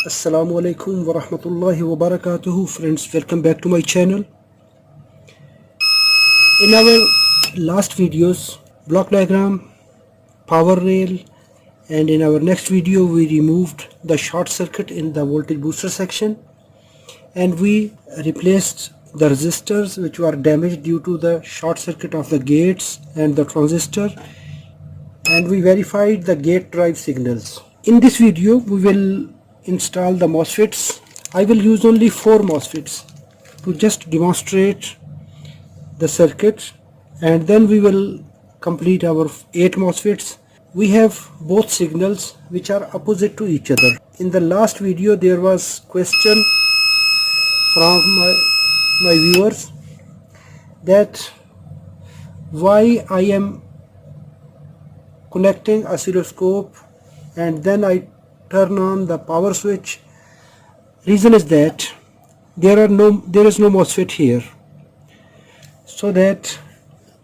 Assalamu alaikum wa rahmatullahi wa barakatuhu. Friends, welcome back to my channel. In our last videos, block diagram, power rail, and in our next video we removed the short circuit in the voltage booster section and we replaced the resistors which were damaged due to the short circuit of the gates and the transistor, and we verified the gate drive signals. In this video we will install the MOSFETs. I will use only 4 MOSFETs to just demonstrate the circuit, and then we will complete our 8 MOSFETs. We have both signals which are opposite to each other. In the last video there was question from my viewers that why I am connecting oscilloscope and then I turn on the power switch. Reason is that there is no MOSFET here, so that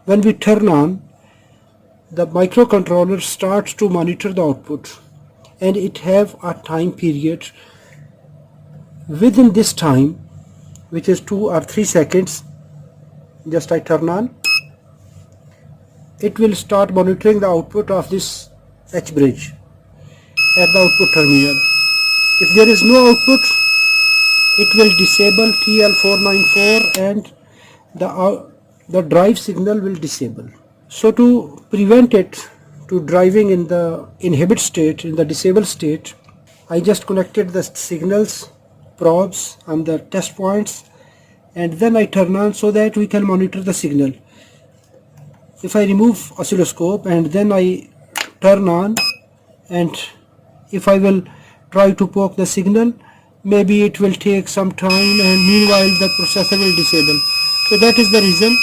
when we turn on, the microcontroller starts to monitor the output and it have a time period. Within this time, which is 2 or 3 seconds, just I turn on, it will start monitoring the output of this H bridge at the output terminal. If there is no output, it will disable TL494 and the drive signal will disable. So to prevent it to driving in the inhibit state, in the disable state, I just connected the signals probes on the test points and then I turn on so that we can monitor the signal. If I remove oscilloscope and then I turn on, and if I will try to poke the signal, maybe it will take some time and meanwhile the processor will disable. So that is the reason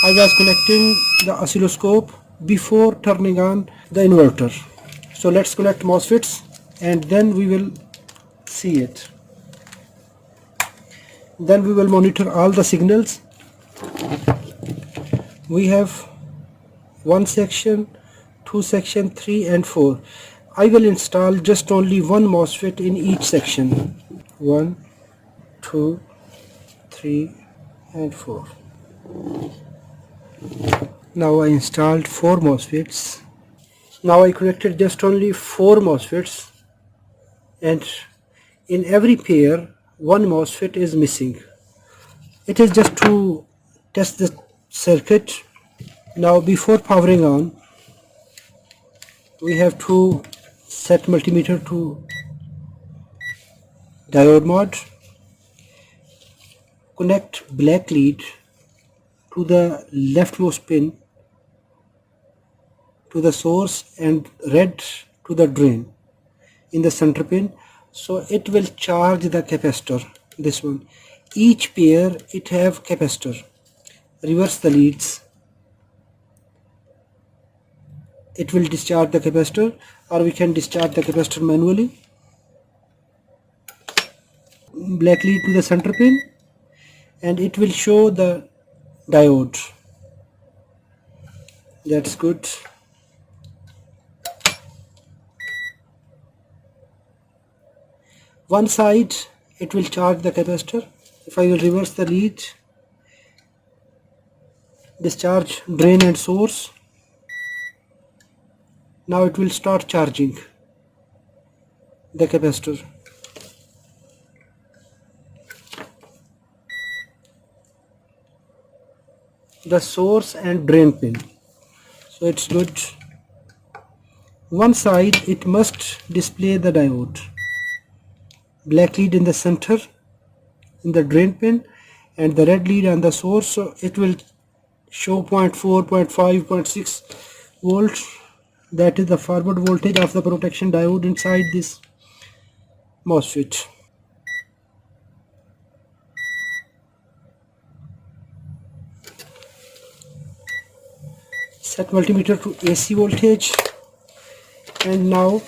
I was connecting the oscilloscope before turning on the inverter. So let's connect MOSFETs and then we will see it. Then we will monitor all the signals. We have 1 section, 2 section, 3 and 4. I will install just only one MOSFET in each section. 1, 2, 3 and 4. Now I installed 4 MOSFETs. Now I connected just only 4 MOSFETs, and in every pair one MOSFET is missing. It is just to test the circuit. Now before powering on, we have to set multimeter to diode mode, connect black lead to the leftmost pin to the source and red to the drain in the center pin, so it will charge the capacitor. This one, each pair it have capacitor. Reverse the leads, it will discharge the capacitor, or we can discharge the capacitor manually. Black lead to the center pin and it will show the diode. That's good. One side it will charge the capacitor. If I will reverse the lead, discharge drain and source, now it will start charging the capacitor. The source and drain pin, so it's good. One side it must display the diode. Black lead in the center in the drain pin and the red lead on the source, so it will show 0.4, 0.5, 0.6 volts. That is the forward voltage of the protection diode inside this MOSFET. Set multimeter to AC voltage, and now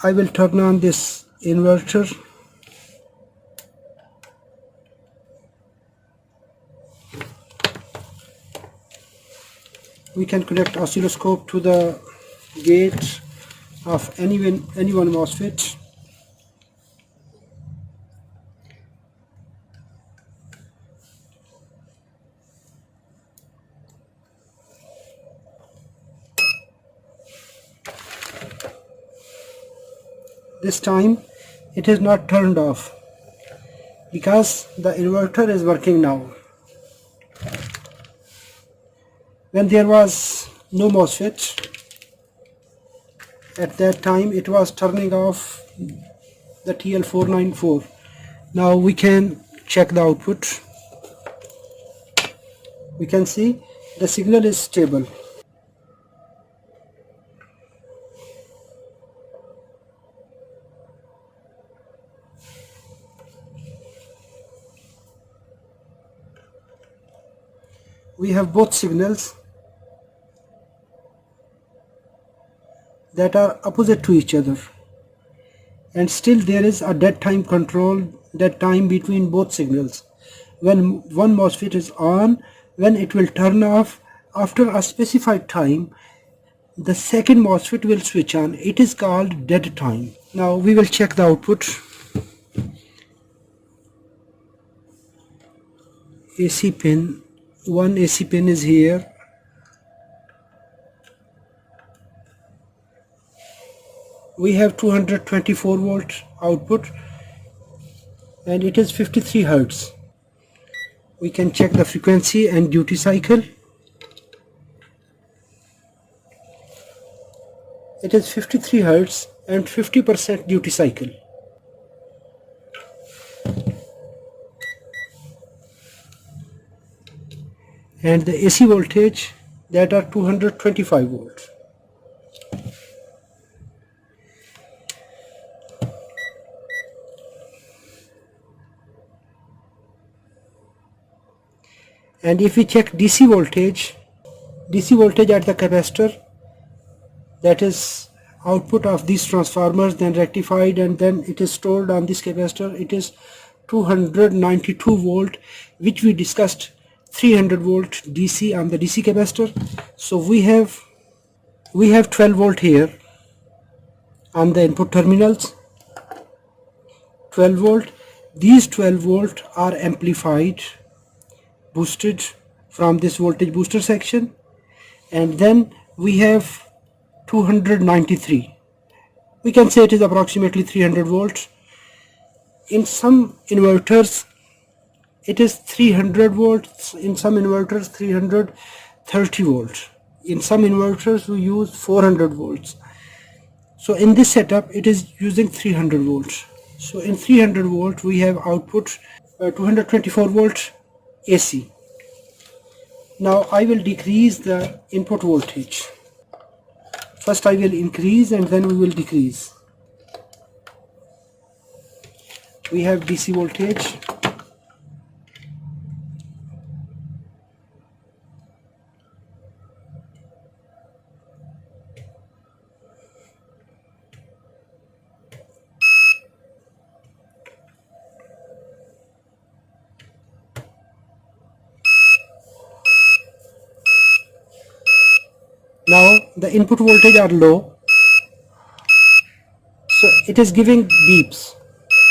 I will turn on this inverter. We can connect oscilloscope to the gate of any one MOSFET. This time it is not turned off because the inverter is working now. When there was no MOSFET, at that time it was turning off the TL494. Now we can check the output. We can see the signal is stable. We have both signals that are opposite to each other, and still there is a dead time control, dead time between both signals. When one MOSFET is on, when it will turn off after a specified time, the second MOSFET will switch on. It is called dead time. Now we will check the output. AC pin, one AC pin is here. We have 224 volt output and it is 53 Hertz. We can check the frequency and duty cycle. It is 53 Hertz and 50% duty cycle. And the AC voltage, that are 225 volts. And if we check DC voltage at the capacitor, that is output of these transformers, then rectified, and then it is stored on this capacitor. It is 292 volt, which we discussed 300 volt DC on the DC capacitor. So we have 12 volt here on the input terminals. 12 volt. These 12 volt are amplified, boosted from this voltage booster section, and then we have 293. We can say it is approximately 300 volts. In some inverters it is 300 volts, in some inverters 330 volts, in some inverters we use 400 volts. So in this setup it is using 300 volts. So in 300 volt we have output 224 volts AC. Now I will decrease the input voltage. First I will increase and then we will decrease. We have DC voltage. Now the input voltage are low, so it is giving beeps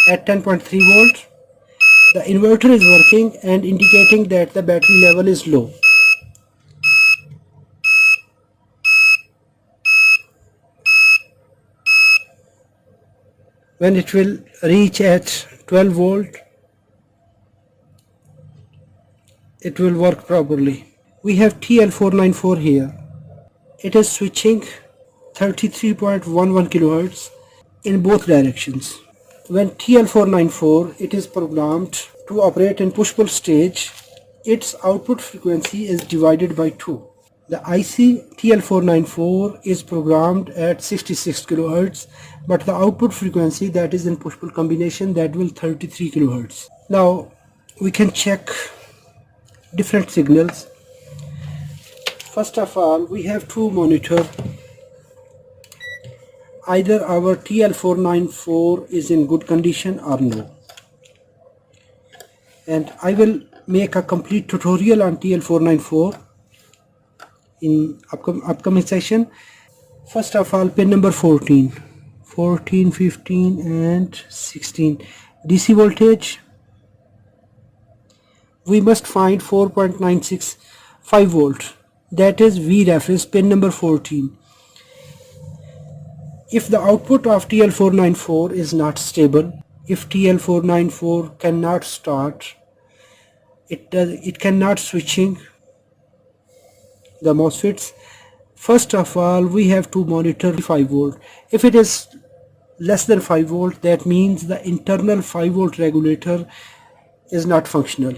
at 10.3 volt. The inverter is working and indicating that the battery level is low. When it will reach at 12 volt, it will work properly. We have TL494 here. It is switching 33.11 kHz in both directions. When TL494 it is programmed to operate in push-pull stage, its output frequency is divided by 2. The IC TL494 is programmed at 66 kHz, but the output frequency that is in push-pull combination, that will 33 kHz. Now we can check different signals. First of all, we have to monitor either our TL494 is in good condition or no. And I will make a complete tutorial on TL494 in upcoming session. First of all, pin number 14, 15 and 16 DC voltage. We must find 4.965 volt, that is V reference pin number 14. If the output of TL494 is not stable, if TL494 cannot start, it cannot switching the MOSFETs. First of all, we have to monitor 5 volt. If it is less than 5 volt, that means the internal 5 volt regulator is not functional.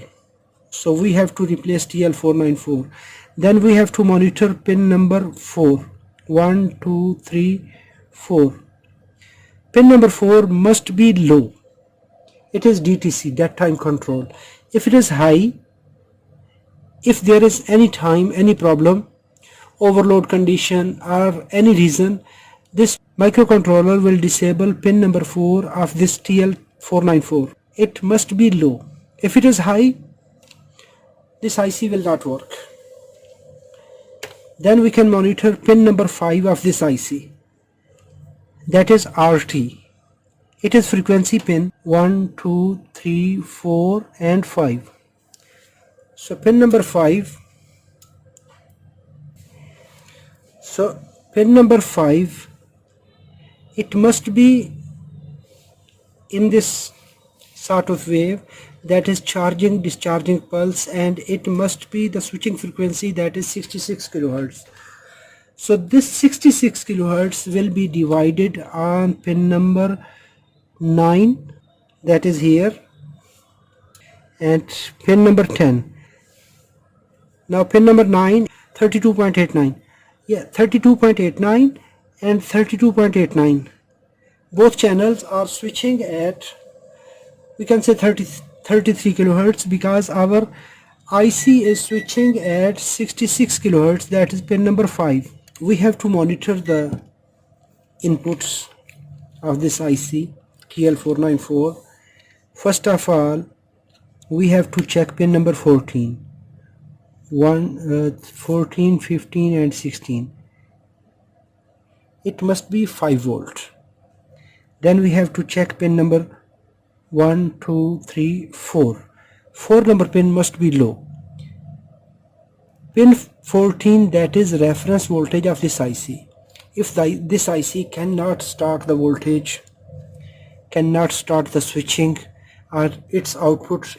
So we have to replace TL494. Then we have to monitor pin number 4. 1, 2, 3, 4. Pin number 4 must be low. It is DTC, that time control. If it is high, if there is any time, any problem, overload condition or any reason, this microcontroller will disable pin number 4 of this TL494. It must be low. If it is high, this IC will not work. Then we can monitor pin number 5 of this IC, that is RT. It is frequency pin 1, 2, 3, 4 and 5. So pin number 5, it must be in this sort of wave, that is charging discharging pulse, and it must be the switching frequency, that is 66 kilohertz. So this 66 kilohertz will be divided on pin number 9, that is here, and pin number 10. Now pin number 9, 32.89. Yeah, 32.89 and 32.89. Both channels are switching at, we can say 33 kilohertz, because our IC is switching at 66 kilohertz, that is pin number 5. We have to monitor the inputs of this IC TL494. First of all, we have to check pin number 14. 14, 15 and 16. It must be 5 volt. Then we have to check pin number 1, 2, 3, 4. 4 number pin must be low. Pin 14, that is reference voltage of this IC. If this IC cannot start the voltage, cannot start the switching, or its output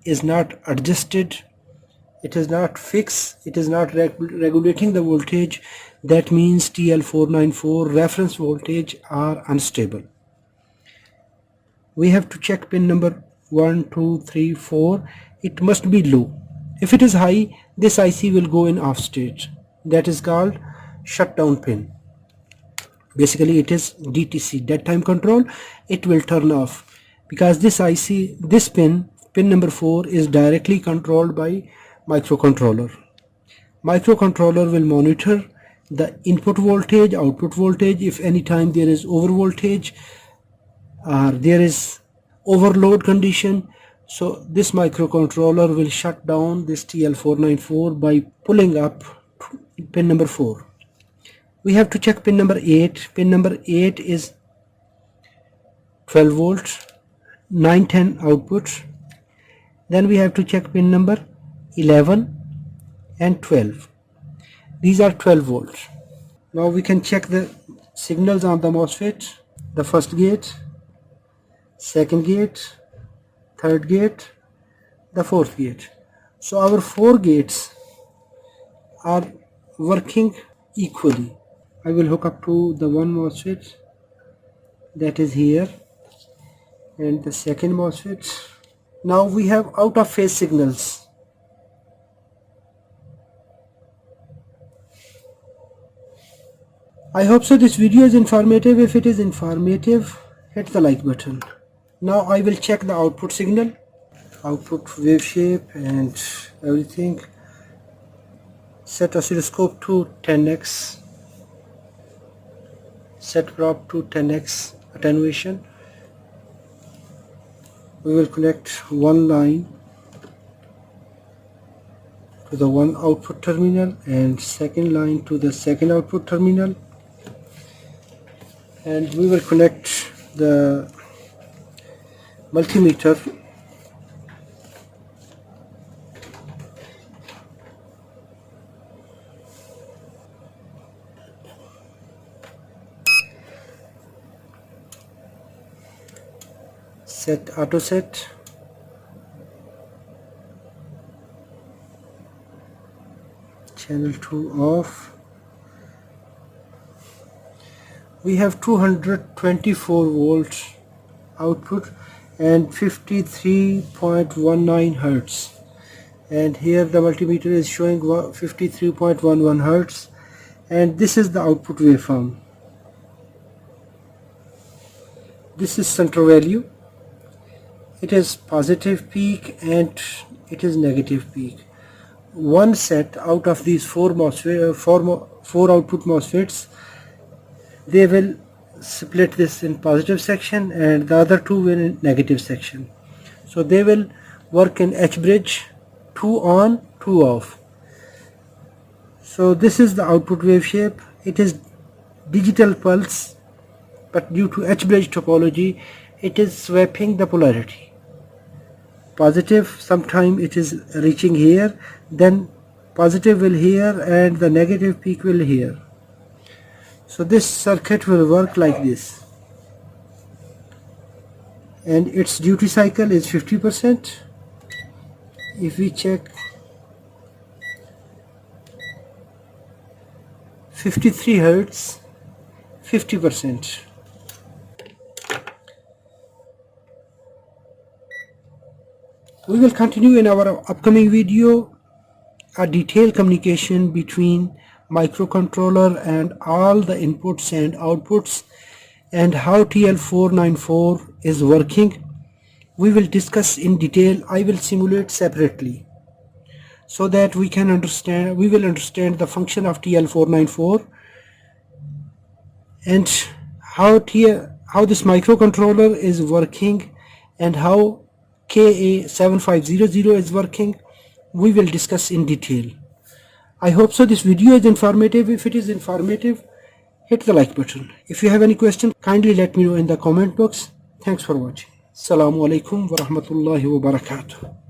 is not adjusted, it is not fixed, it is not regulating the voltage, that means TL494 reference voltage are unstable. We have to check pin number 1, 2, 3, 4. It must be low. If it is high, this IC will go in off state. That is called shutdown pin. Basically it is DTC, that time control. It will turn off because this IC, this pin number 4 is directly controlled by microcontroller. Microcontroller will monitor the input voltage, output voltage. If any time there is over voltage or there is overload condition, so this microcontroller will shut down this TL494 by pulling up pin number 4. We have to check pin number 8. Pin number 8 is 12 volt, 910 output. Then we have to check pin number 11 and 12. These are 12 volts. Now we can check the signals on the MOSFET. The first gate, second gate, third gate, the fourth gate. So our 4 gates are working equally. I will hook up to the one MOSFET that is here and the second MOSFET. Now we have out of phase signals. I hope so this video is informative. If it is informative, hit the like button. Now I will check the output signal, output wave shape and everything. Set oscilloscope to 10x, set probe to 10x attenuation. We will connect one line to the one output terminal and second line to the second output terminal. and we will connect the multimeter set auto set, channel 2 off. We have 224 volts output and 53.19 hertz, and here the multimeter is showing 53.11 hertz, and this is the output waveform. This is center value. It is positive peak and it is negative peak. One set out of these four output MOSFETs, they will split this in positive section and the other two will in negative section. So they will work in H bridge, 2 on, 2 off. So this is the output wave shape. It is digital pulse, but due to H bridge topology, it is swapping the polarity. Positive, sometime it is reaching here, then positive will here and the negative peak will here. So this circuit will work like this, and its duty cycle is 50%. If we check 53 hertz, 50%. We will continue in our upcoming video a detailed communication between microcontroller and all the inputs and outputs, and how TL494 is working. We will discuss in detail. I will simulate separately so that we will understand the function of TL494 and how this microcontroller is working and how KA7500 is working. We will discuss in detail. I hope so this video is informative. If it is informative, hit the like button. If you have any question, kindly let me know in the comment box. Thanks for watching. Assalamu alaikum wa rahmatullahi wa barakatuh.